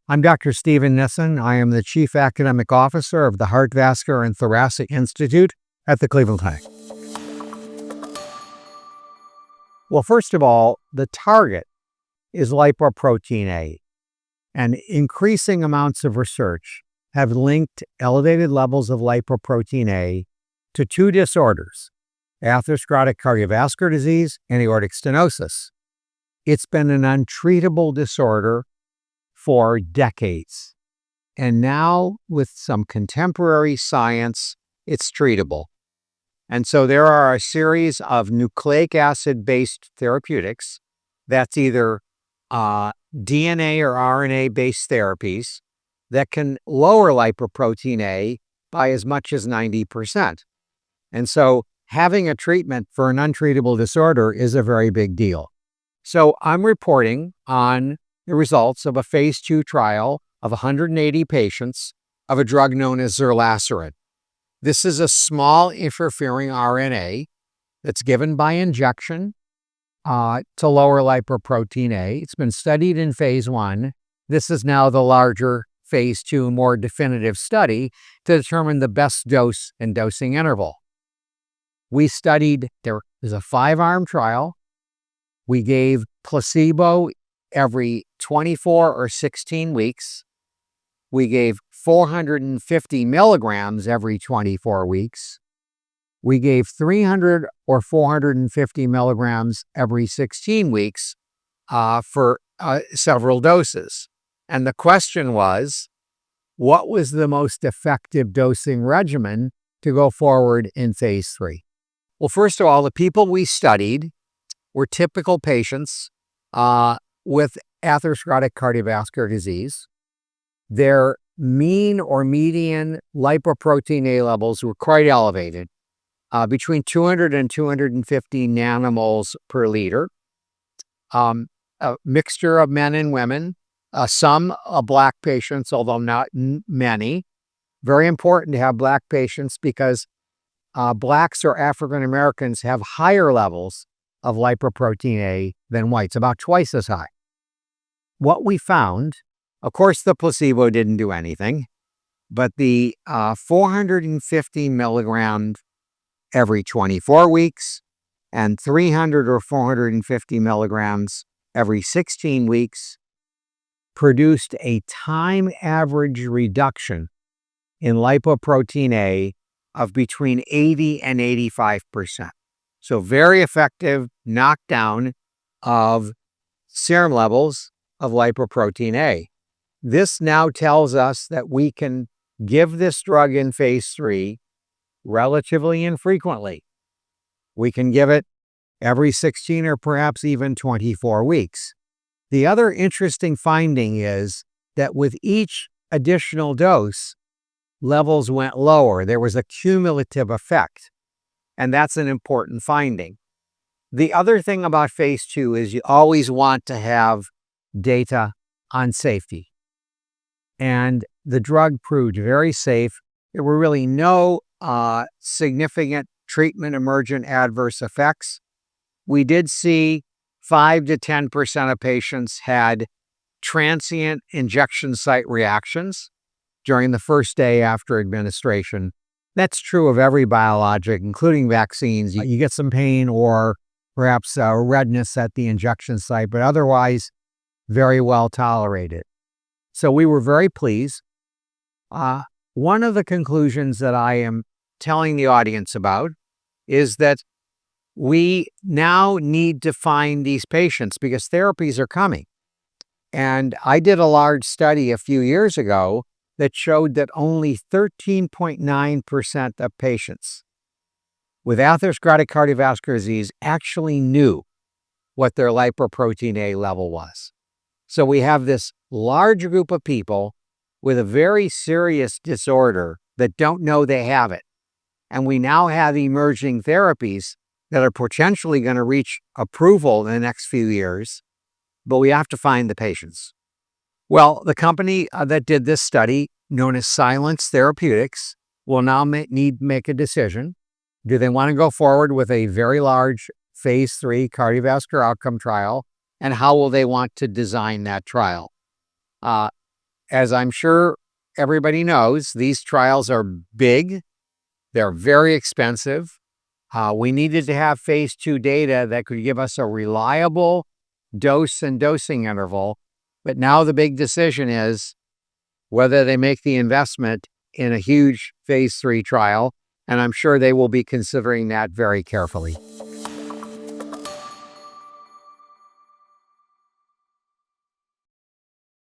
I'm Dr. Steven Nissen. I am the Chief Academic Officer of the Heart, Vascular, and Thoracic Institute at the Cleveland Clinic. Well, first of all, the target is lipoprotein A, and increasing amounts of research have linked elevated levels of lipoprotein A to two disorders: atherosclerotic cardiovascular disease and aortic stenosis. It's been an untreatable disorder for decades, and now with some contemporary science, it's treatable. And so there are a series of nucleic acid-based therapeutics, that's either DNA or RNA-based therapies, that can lower lipoprotein A by as much as 90%. And so having a treatment for an untreatable disorder is a very big deal. So I'm reporting on the results of a phase 2 trial of 180 patients of a drug known as Zerlasiran. This is a small interfering RNA that's given by injection to lower lipoprotein A. It's been studied in phase 1. This is now the larger phase 2, more definitive study to determine the best dose and dosing interval. We studied, there was a 5-arm trial. We gave placebo every 24 or 16 weeks. We gave 450 milligrams every 24 weeks. We gave 300 or 450 milligrams every 16 weeks for several doses. And the question was, what was the most effective dosing regimen to go forward in phase 3? Well, first of all, the people we studied were typical patients with atherosclerotic cardiovascular disease. Their mean or median lipoprotein A levels were quite elevated, between 200 and 250 nanomoles per liter. A mixture of men and women, some Black patients, although not many. Very important to have Black patients because Blacks or African Americans have higher levels of lipoprotein A than whites, about twice as high. What we found, of course, the placebo didn't do anything, but the 450 milligrams every 24 weeks and 300 or 450 milligrams every 16 weeks produced a time average reduction in lipoprotein A of between 80 and 85%. So very effective knockdown of serum levels of lipoprotein A. This now tells us that we can give this drug in phase 3 relatively infrequently. We can give it every 16 or perhaps even 24 weeks. The other interesting finding is that with each additional dose, levels went lower. There was a cumulative effect, and that's an important finding. The other thing about phase 2 is you always want to have data on safety. And the drug proved very safe. There were really no significant treatment emergent adverse effects. We did see 5 to 10% of patients had transient injection site reactions during the first day after administration. That's true of every biologic, including vaccines. You get some pain or perhaps redness at the injection site, but otherwise very well tolerated. So we were very pleased. One of the conclusions that I am telling the audience about is that we now need to find these patients because therapies are coming. And I did a large study a few years ago that showed that only 13.9% of patients with atherosclerotic cardiovascular disease actually knew what their lipoprotein A level was. So we have this large group of people with a very serious disorder that don't know they have it. And we now have emerging therapies that are potentially going to reach approval in the next few years, but we have to find the patients. Well, the company that did this study, known as Silence Therapeutics, will now need to make a decision. Do they want to go forward with a very large phase 3 cardiovascular outcome trial, and how will they want to design that trial? as I'm sure everybody knows, these trials are big. They're very expensive. We needed to have phase 2 data that could give us a reliable dose and dosing interval. But now the big decision is whether they make the investment in a huge phase 3 trial. And I'm sure they will be considering that very carefully.